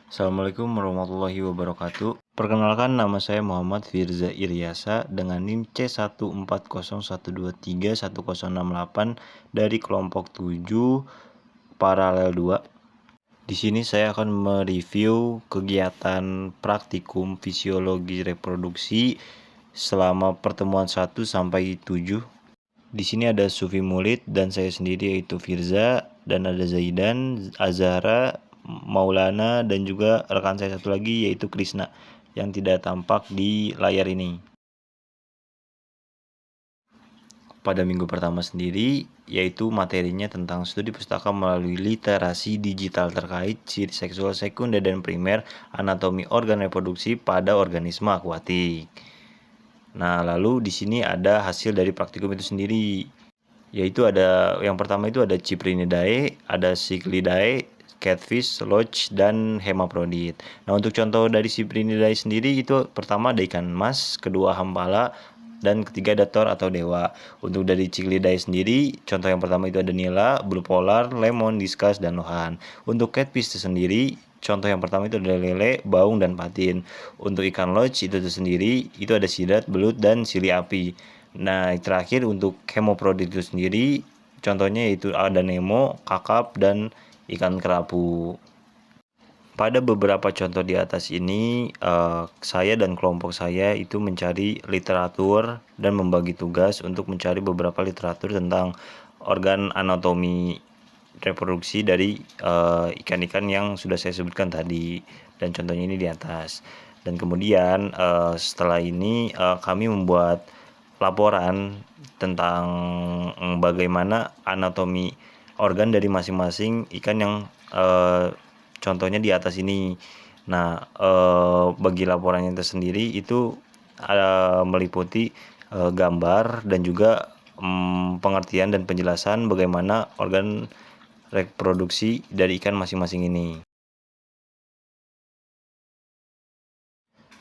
Assalamualaikum warahmatullahi wabarakatuh. Perkenalkan, nama saya Muhammad Firza Iryasa dengan NIM C14012310668 dari kelompok 7 paralel 2. Di sini saya akan mereview kegiatan praktikum fisiologi reproduksi selama pertemuan 1 sampai 7. Di sini ada Sufi Mulid dan saya sendiri yaitu Firza, dan ada Zaidan, Azhara, Maulana, dan juga rekan saya satu lagi yaitu Krisna yang tidak tampak di layar ini. Pada minggu pertama sendiri, yaitu materinya tentang studi pustaka melalui literasi digital terkait ciri seksual sekunder dan primer, anatomi organ reproduksi pada organisme akuatik. Nah, lalu di sini ada hasil dari praktikum itu sendiri, yaitu ada yang pertama itu ada Cyprinidae, ada Cichlidae, Catfish, Loach, dan Hemaprodit. Nah, untuk contoh dari Cyprinidae sendiri itu pertama ada ikan mas, kedua hampala, dan ketiga ada Thor atau dewa. Untuk dari Cichlidae sendiri, contoh yang pertama itu ada Nila, Blue Polar, Lemon, Discus, dan Lohan. Untuk Catfish sendiri, contoh yang pertama itu ada lele, baung, dan patin. Untuk ikan loach itu sendiri itu ada sidat, belut, dan sili api. Nah, terakhir untuk Hemaprodit itu sendiri, contohnya yaitu ada Nemo, kakap, dan ikan kerapu. Pada beberapa contoh di atas ini, saya dan kelompok saya itu mencari literatur dan membagi tugas untuk mencari beberapa literatur tentang organ anatomi reproduksi dari ikan-ikan yang sudah saya sebutkan tadi, dan contohnya ini di atas. Dan kemudian setelah ini kami membuat laporan tentang bagaimana anatomi organ dari masing-masing ikan yang contohnya di atas ini. Nah, bagi laporannya tersendiri itu meliputi gambar dan juga pengertian dan penjelasan bagaimana organ reproduksi dari ikan masing-masing ini.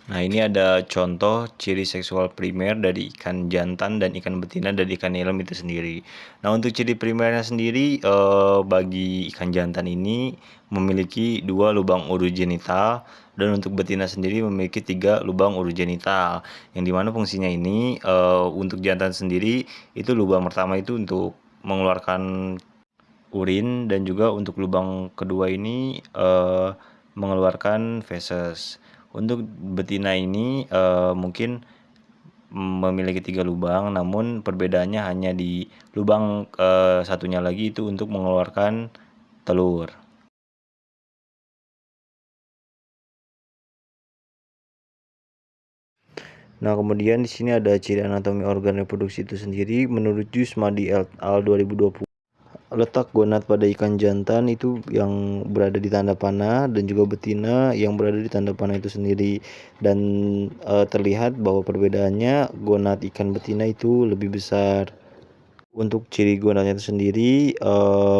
Nah, ini ada contoh ciri seksual primer dari ikan jantan dan ikan betina dari ikan nilem itu sendiri. Nah, untuk ciri primernya sendiri, bagi ikan jantan ini memiliki 2 lubang urogenital, dan untuk betina sendiri memiliki 3 lubang urogenital. Yang dimana fungsinya ini, untuk jantan sendiri itu lubang pertama itu untuk mengeluarkan urin, dan juga untuk lubang kedua ini mengeluarkan feses. Untuk betina ini mungkin memiliki 3 lubang, namun perbedaannya hanya di lubang satunya lagi itu untuk mengeluarkan telur. Nah, kemudian di sini ada ciri anatomi organ reproduksi itu sendiri menurut Jusmadi et al. 2020. Letak gonad pada ikan jantan itu yang berada di tanda panah, dan juga betina yang berada di tanda panah itu sendiri. Dan terlihat bahwa perbedaannya gonad ikan betina itu lebih besar. Untuk ciri gonadnya itu sendiri,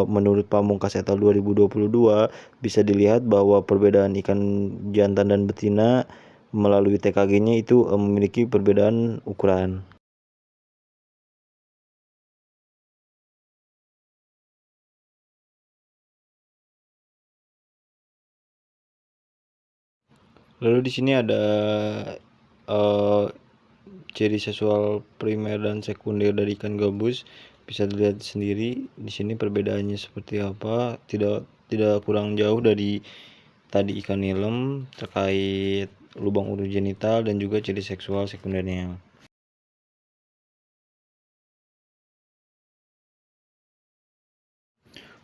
menurut Pamungkas et al. 2022 bisa dilihat bahwa perbedaan ikan jantan dan betina melalui TKG-nya itu memiliki perbedaan ukuran. Lalu di sini ada ciri seksual primer dan sekunder dari ikan gabus, bisa dilihat sendiri di sini perbedaannya seperti apa. Tidak kurang jauh dari tadi ikan nilem terkait lubang urogenital dan juga ciri seksual sekundernya.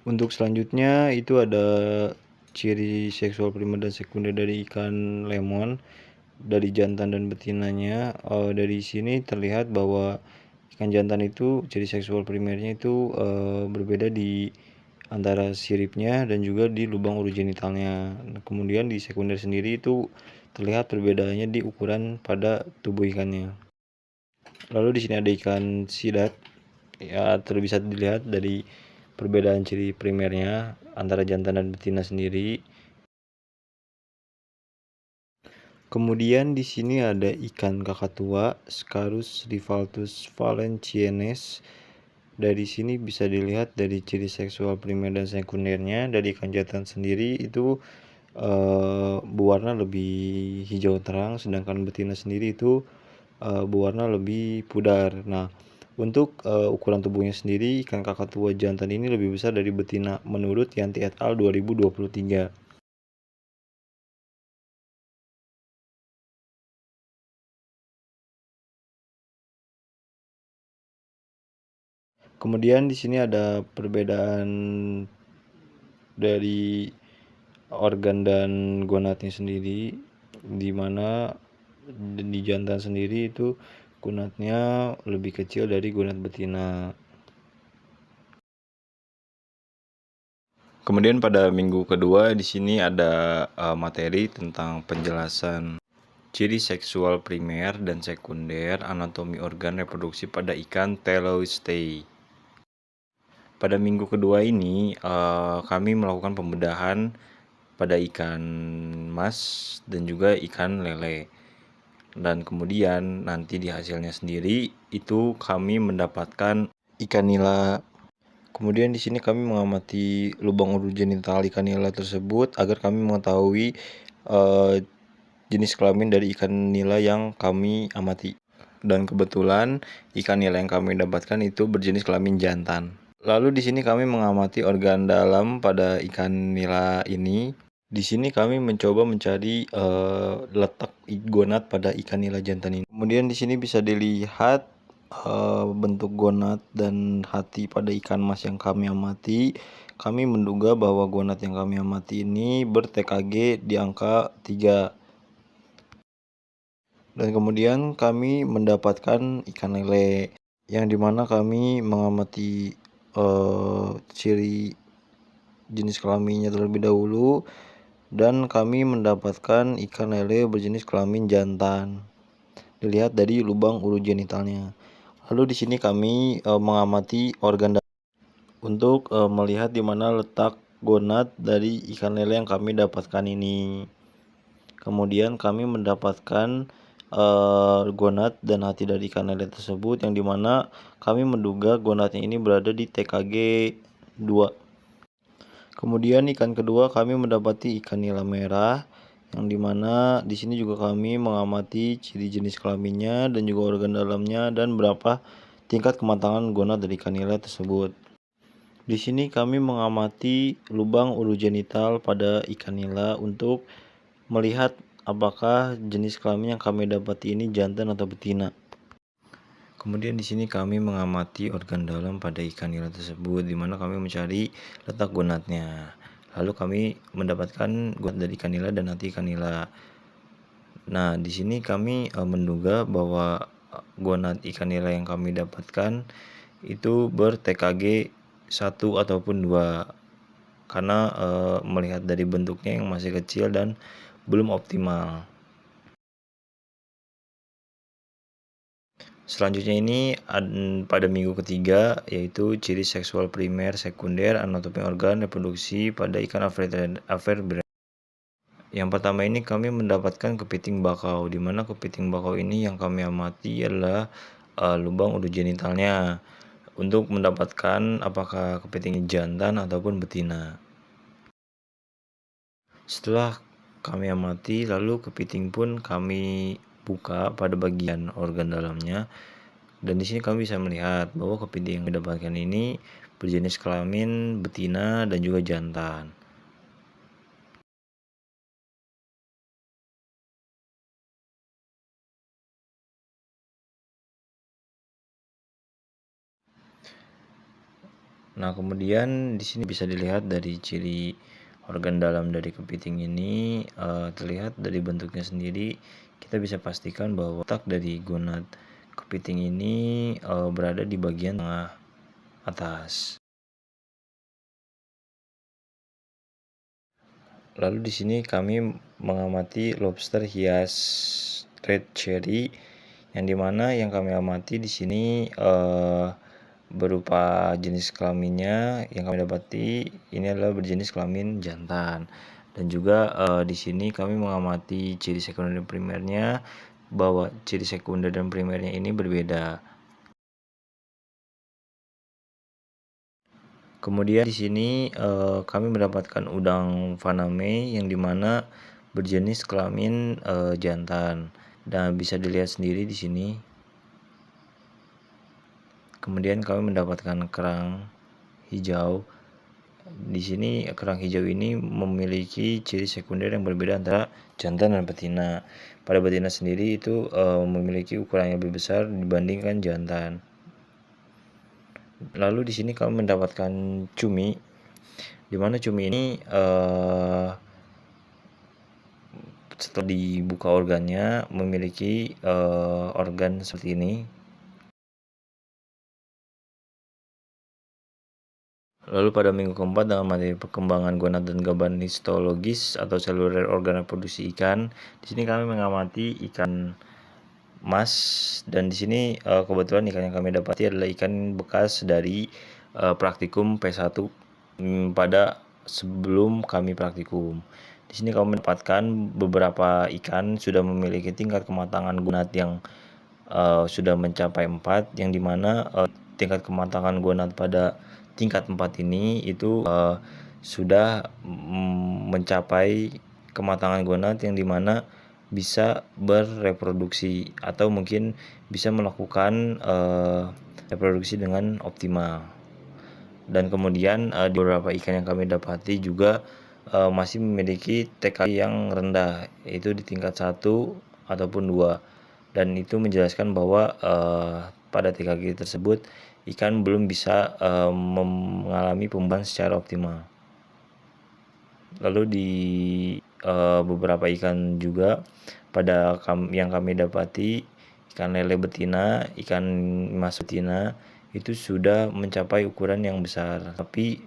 Untuk selanjutnya itu ada ciri seksual primer dan sekunder dari ikan lemon, dari jantan dan betinanya. Dari sini terlihat bahwa ikan jantan itu ciri seksual primernya itu berbeda di antara siripnya dan juga di lubang urogenitalnya. Kemudian di sekunder sendiri itu terlihat perbedaannya di ukuran pada tubuh ikannya. Lalu di sini ada ikan sidat, ya bisa dilihat dari perbedaan ciri primernya antara jantan dan betina sendiri. Kemudian di sini ada ikan kakatua, Scarus rivaltus valenciennes. Dari sini bisa dilihat dari ciri seksual primer dan sekundernya. Dari ikan jantan sendiri itu berwarna lebih hijau terang, sedangkan betina sendiri itu berwarna lebih pudar. Nah, untuk ukuran tubuhnya sendiri, ikan kakatua jantan ini lebih besar dari betina menurut Yanti et al. 2023. Kemudian di sini ada perbedaan dari organ dan gonadnya sendiri, di mana di jantan sendiri itu gonadnya lebih kecil dari gonad betina. Kemudian pada minggu kedua di sini ada materi tentang penjelasan ciri seksual primer dan sekunder, anatomi organ reproduksi pada ikan Teleostei. Pada minggu kedua ini kami melakukan pembedahan pada ikan mas dan juga ikan lele. Dan kemudian nanti di hasilnya sendiri itu kami mendapatkan ikan nila. Kemudian di sini kami mengamati lubang urogenital ikan nila tersebut agar kami mengetahui jenis kelamin dari ikan nila yang kami amati. Dan kebetulan ikan nila yang kami dapatkan itu berjenis kelamin jantan. Lalu di sini kami mengamati organ dalam pada ikan nila ini. Di sini kami mencoba mencari letak gonad pada ikan nila jantan ini. Kemudian di sini bisa dilihat bentuk gonad dan hati pada ikan mas yang kami amati. Kami menduga bahwa gonad yang kami amati ini ber-TKG di angka 3. Dan kemudian kami mendapatkan ikan lele yang dimana kami mengamati ciri jenis kelaminnya terlebih dahulu, dan kami mendapatkan ikan lele berjenis kelamin jantan. Dilihat dari lubang urogenitalnya. Lalu di sini kami mengamati organ untuk melihat di mana letak gonad dari ikan lele yang kami dapatkan ini. Kemudian kami mendapatkan gonad dan hati dari ikan lele tersebut, yang dimana kami menduga gonadnya ini berada di TKG 2. Kemudian ikan kedua kami mendapati ikan nila merah, yang dimana di sini juga kami mengamati ciri jenis kelaminnya dan juga organ dalamnya dan berapa tingkat kematangan gonad dari ikan nila tersebut. Di sini kami mengamati lubang urogenital pada ikan nila untuk melihat apakah jenis kelamin yang kami dapati ini jantan atau betina. Kemudian di sini kami mengamati organ dalam pada ikan nila tersebut, di mana kami mencari letak gonadnya. Lalu kami mendapatkan gonad dari ikan nila dan hati ikan nila. Nah, di sini kami menduga bahwa gonad ikan nila yang kami dapatkan itu ber-TKG 1 ataupun 2, karena melihat dari bentuknya yang masih kecil dan belum optimal. Selanjutnya ini pada minggu ketiga, yaitu ciri seksual primer, sekunder, anatomi organ reproduksi pada ikan Averbrand. Yang pertama ini kami mendapatkan kepiting bakau, di mana kepiting bakau ini yang kami amati adalah lubang urogenitalnya untuk mendapatkan apakah kepiting jantan ataupun betina. Setelah kami amati, lalu kepiting pun kami buka pada bagian organ dalamnya, dan di sini kami bisa melihat bahwa kepiting yang didapatkan ini berjenis kelamin betina dan juga jantan. Nah, kemudian di sini bisa dilihat dari ciri organ dalam dari kepiting ini, terlihat dari bentuknya sendiri kita bisa pastikan bahwa letak dari gonad kepiting ini berada di bagian tengah atas. Lalu di sini kami mengamati lobster hias red cherry, yang dimana yang kami amati di sini berupa jenis kelaminnya yang kami dapati ini adalah berjenis kelamin jantan, dan juga di sini kami mengamati ciri sekunder dan primernya, bahwa ciri sekunder dan primernya ini berbeda. Kemudian di sini kami mendapatkan udang faname yang dimana berjenis kelamin jantan. Dan bisa dilihat sendiri di sini. Kemudian kami mendapatkan kerang hijau. Di sini kerang hijau ini memiliki ciri sekunder yang berbeda antara jantan dan betina. Pada betina sendiri itu memiliki ukuran yang lebih besar dibandingkan jantan. Lalu di sini kami mendapatkan cumi, di mana cumi ini setelah dibuka organnya memiliki organ seperti ini. Lalu pada minggu keempat dengan materi perkembangan gonad dan gambaran histologis atau seluler organ reproduksi ikan. Di sini kami mengamati ikan mas, dan di sini kebetulan ikan yang kami dapati adalah ikan bekas dari praktikum P1 pada sebelum kami praktikum. Di sini kami mendapatkan beberapa ikan sudah memiliki tingkat kematangan gonad yang sudah mencapai 4, yang dimana tingkat kematangan gonad pada tingkat 4 ini itu sudah mencapai kematangan gonad yang dimana bisa bereproduksi atau mungkin bisa melakukan reproduksi dengan optimal. Dan kemudian beberapa ikan yang kami dapati juga masih memiliki TKG yang rendah, yaitu di tingkat 1 ataupun 2. Dan itu menjelaskan bahwa pada TKG tersebut ikan belum bisa mengalami pembuahan secara optimal. Lalu di beberapa ikan juga yang kami dapati, ikan lele betina, ikan mas betina itu sudah mencapai ukuran yang besar. Tapi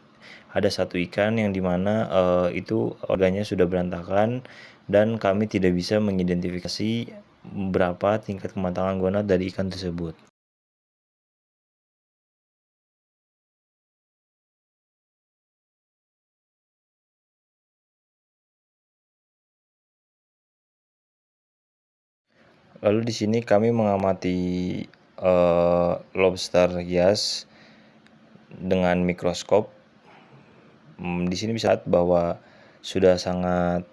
ada satu ikan yang dimana itu organnya sudah berantakan dan kami tidak bisa mengidentifikasi berapa tingkat kematangan gonad dari ikan tersebut. Lalu di sini kami mengamati lobster hias dengan mikroskop. Di sini bisa lihat bahwa sudah sangat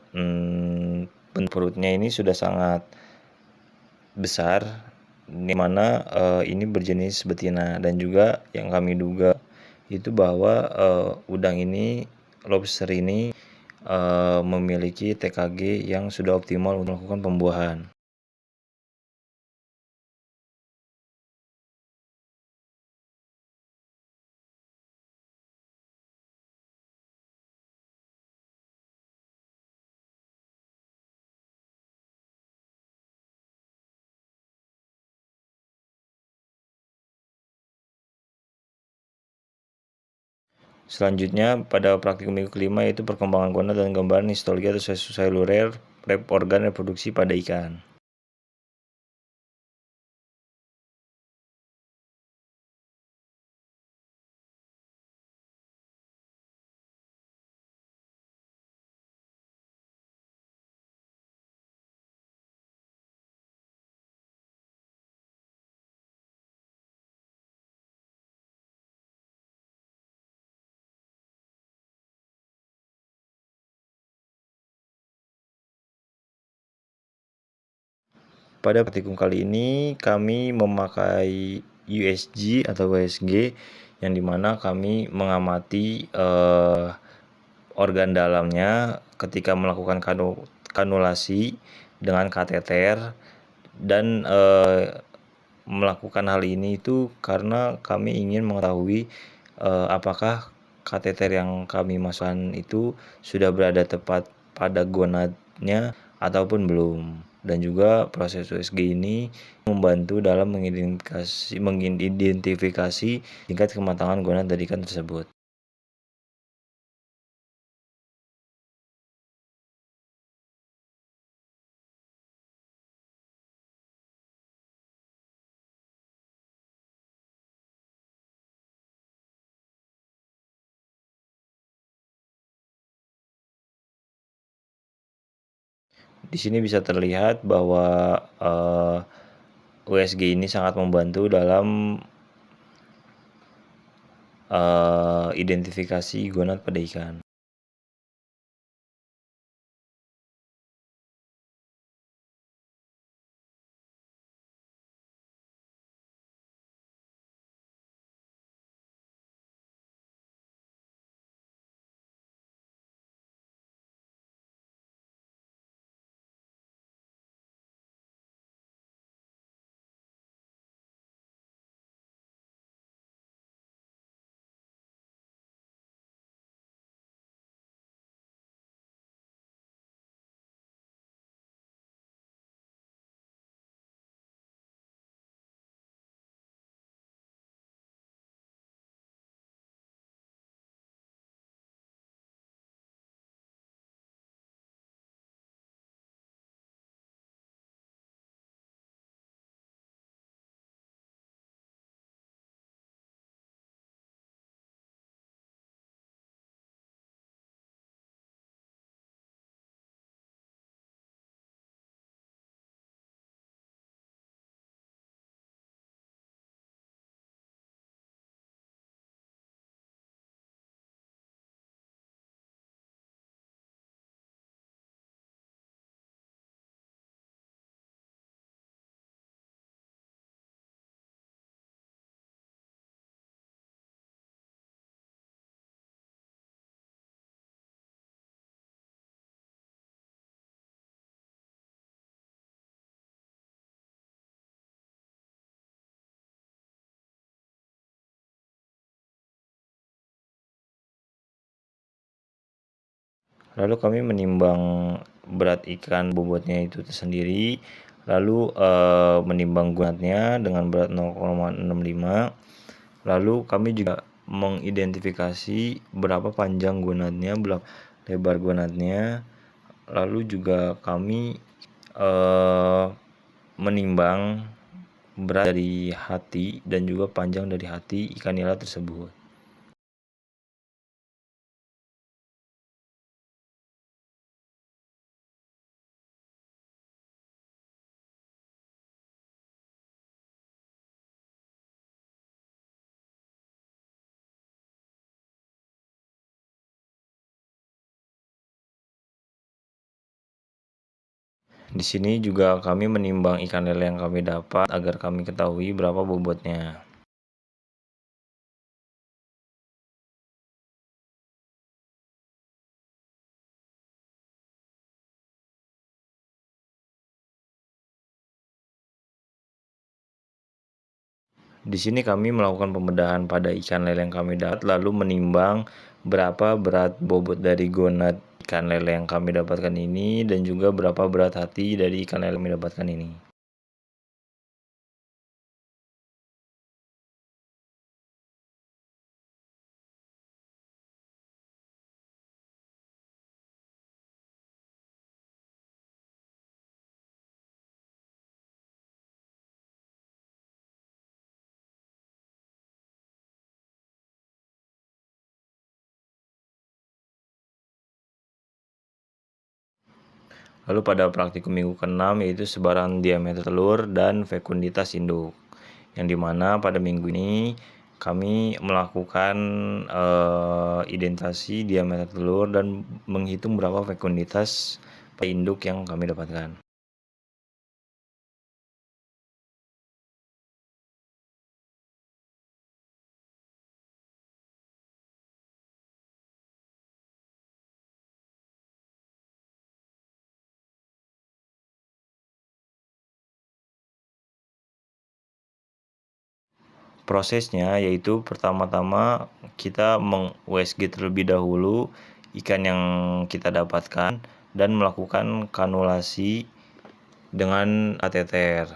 bentuk perutnya ini sudah sangat besar, di mana ini berjenis betina, dan juga yang kami duga itu bahwa udang ini, lobster ini memiliki TKG yang sudah optimal untuk melakukan pembuahan. Selanjutnya pada praktikum minggu kelima yaitu perkembangan gonad dan gambaran histologi atau seluler organ reproduksi pada ikan. Pada praktikum kali ini kami memakai USG atau USG, yang dimana kami mengamati organ dalamnya ketika melakukan kanulasi dengan kateter, dan melakukan hal ini itu karena kami ingin mengetahui apakah kateter yang kami masukkan itu sudah berada tepat pada gonadnya ataupun belum. Dan juga proses USG ini membantu dalam mengidentifikasi tingkat kematangan gonad dari ikan tersebut. Di sini bisa terlihat bahwa USG ini sangat membantu dalam identifikasi gonad pada ikan. Lalu kami menimbang berat ikan bobotnya itu tersendiri, lalu menimbang gonadnya dengan berat 0,65. Lalu kami juga mengidentifikasi berapa panjang gonadnya, berapa lebar gonadnya. Lalu juga kami menimbang berat dari hati dan juga panjang dari hati ikan nila tersebut. Di sini juga kami menimbang ikan lele yang kami dapat agar kami ketahui berapa bobotnya. Di sini kami melakukan pembedahan pada ikan lele yang kami dapat, lalu menimbang berapa berat bobot dari gonad ikan lele yang kami dapatkan ini dan juga berapa berat hati dari ikan lele yang kami dapatkan ini. Lalu pada praktikum minggu ke-6 yaitu sebaran diameter telur dan fekunditas induk. Yang dimana pada minggu ini kami melakukan identifikasi diameter telur dan menghitung berapa fekunditas induk yang kami dapatkan. Prosesnya yaitu pertama-tama kita meng-USG terlebih dahulu ikan yang kita dapatkan dan melakukan kanulasi dengan kateter.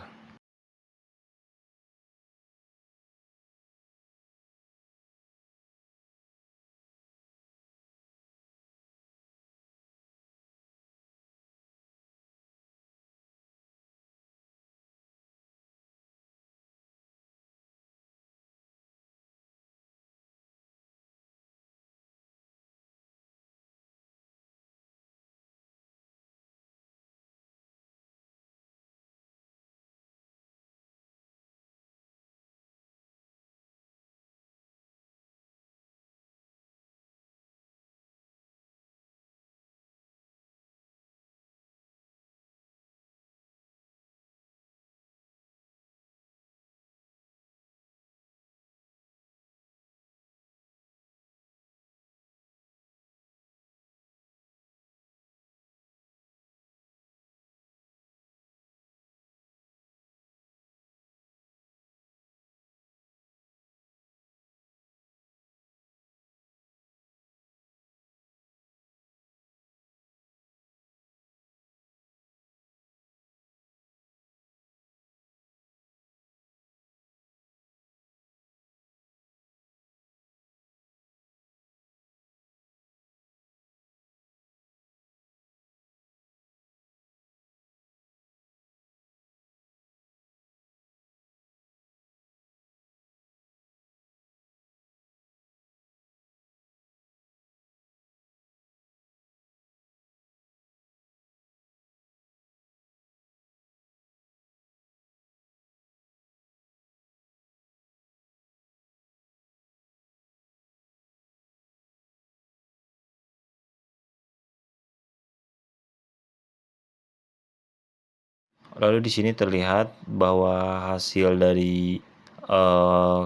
Lalu di sini terlihat bahwa hasil dari eh,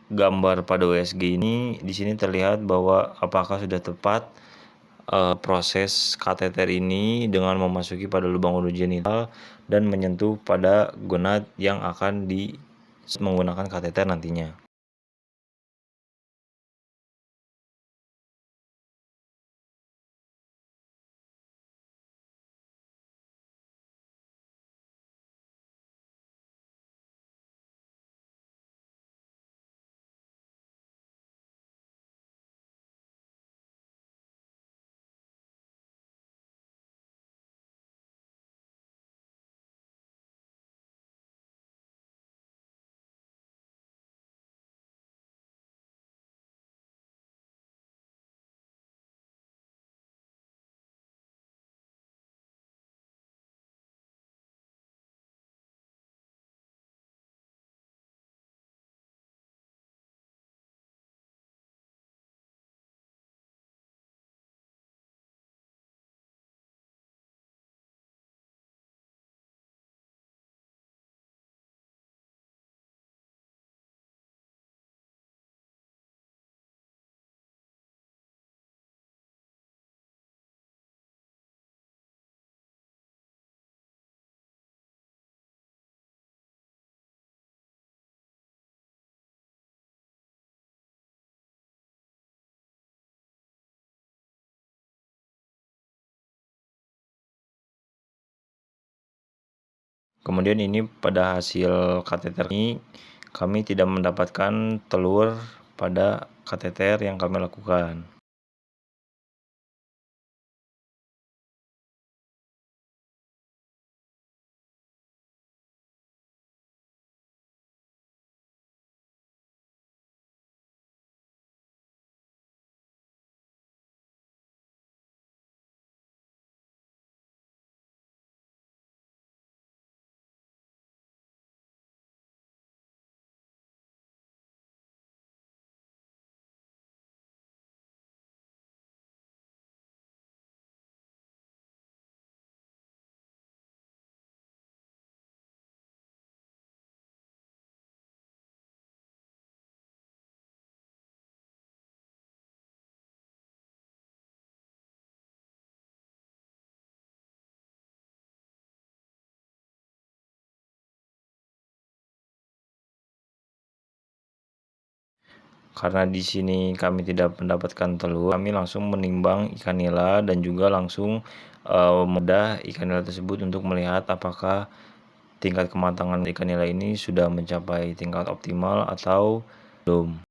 gambar pada USG ini di sini terlihat bahwa apakah sudah tepat proses kateter ini dengan memasuki pada lubang ulu genital dan menyentuh pada gonad yang akan menggunakan kateter nantinya. Kemudian ini pada hasil kateter ini kami tidak mendapatkan telur pada kateter yang kami lakukan. Karena di sini kami tidak mendapatkan telur, kami langsung menimbang ikan nila dan juga langsung membedah ikan nila tersebut untuk melihat apakah tingkat kematangan ikan nila ini sudah mencapai tingkat optimal atau belum.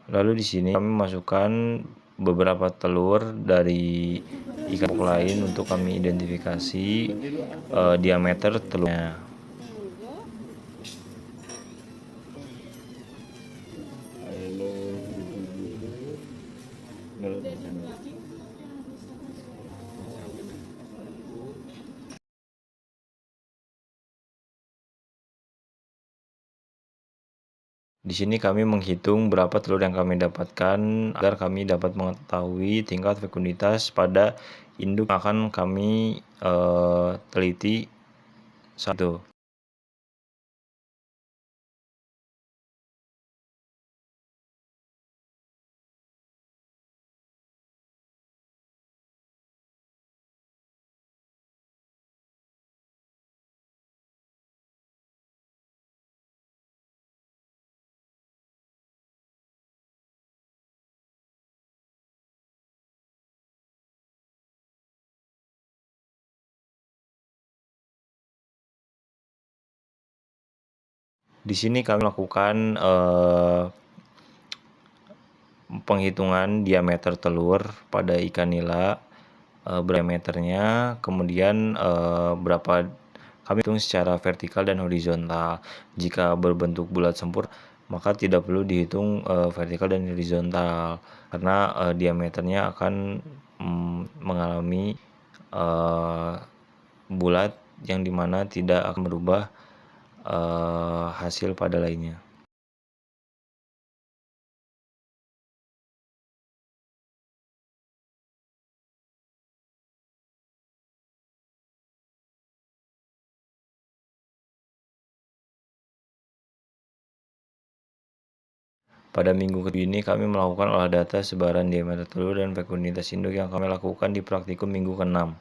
Lalu di sini kami masukkan beberapa telur dari ikan lain untuk kami identifikasi diameter telurnya. Di sini kami menghitung berapa telur yang kami dapatkan agar kami dapat mengetahui tingkat fekunditas pada induk yang akan kami teliti Satu. Di sini kami melakukan penghitungan diameter telur pada ikan nila, diameternya, kemudian berapa kami hitung secara vertikal dan horizontal. Jika berbentuk bulat sempurna, maka tidak perlu dihitung vertikal dan horizontal karena diameternya akan mengalami bulat yang dimana tidak akan merubah hasil pada lainnya. Pada minggu ke ini kami melakukan olah data sebaran diameter telur dan fekunitas induk yang kami lakukan di praktikum minggu ke-6.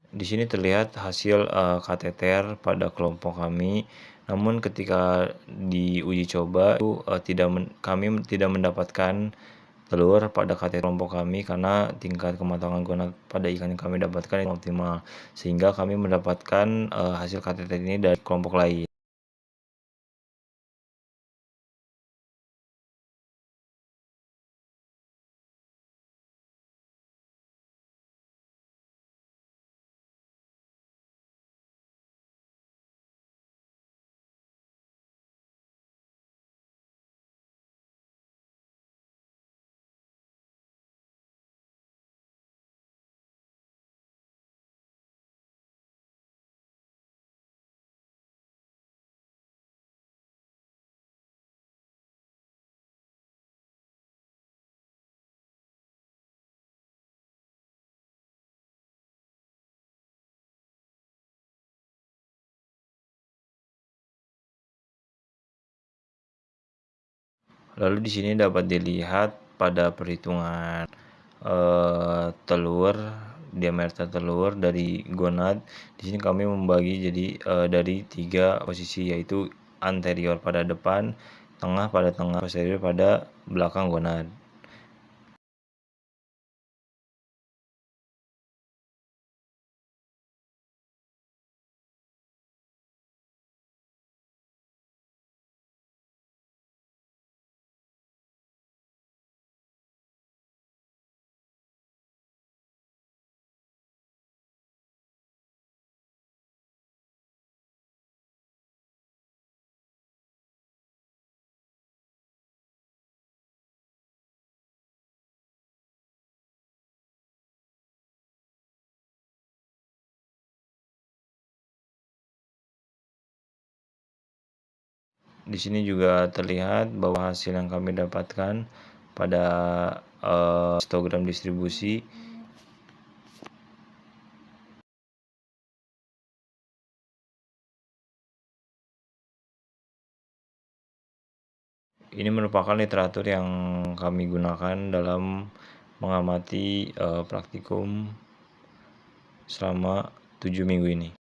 Di sini terlihat hasil kateter pada kelompok kami, namun ketika diuji coba itu kami tidak mendapatkan telur pada kateter kelompok kami karena tingkat kematangan gonad pada ikan yang kami dapatkan yang optimal, sehingga kami mendapatkan hasil kateter ini dari kelompok lain. Lalu di sini dapat dilihat pada perhitungan telur, diameter telur dari gonad. Di sini kami membagi jadi dari 3 posisi, yaitu anterior pada depan, tengah pada tengah, posterior pada belakang gonad. Di sini juga terlihat bahwa hasil yang kami dapatkan pada histogram distribusi ini merupakan literatur yang kami gunakan dalam mengamati praktikum selama 7 minggu ini.